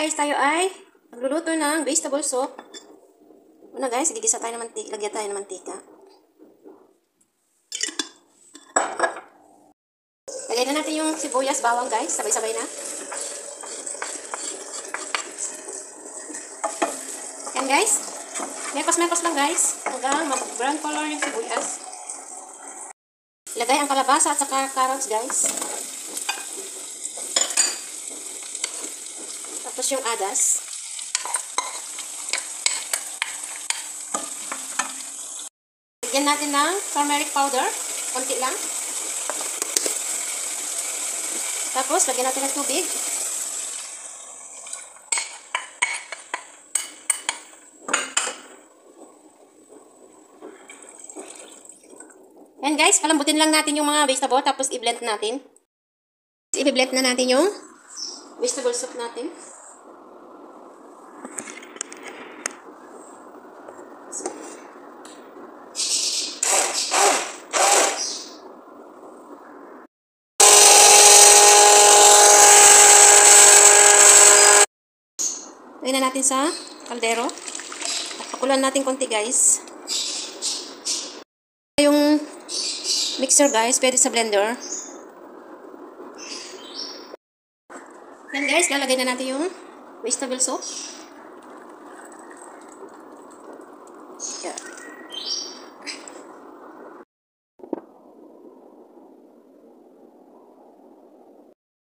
guys, tayo ay magluluto ng vegetable soup. Una guys, gigisa tayo ng mantika. Lagyan tayo ng mantika. Lagyan na natin yung sibuyas, bawang guys. Sabay-sabay na. Yan guys. Mekos-mekos lang guys. Hanggang mag-brown color yung sibuyas. Lagay ang kalabasa at saka carrots guys. Tapos yung adas. Lagyan natin ng turmeric powder. Konti lang. Tapos, lagyan natin ng tubig. Ayan guys, palambutin lang natin yung mga vegetable. Tapos, i-blend natin. I-blend na natin yung vegetable soup natin. Lagyan na natin sa kaldero. At pakulan natin konti guys. Yung mixer guys, pwede sa blender. Yan guys, lalagay na natin yung vegetable soup.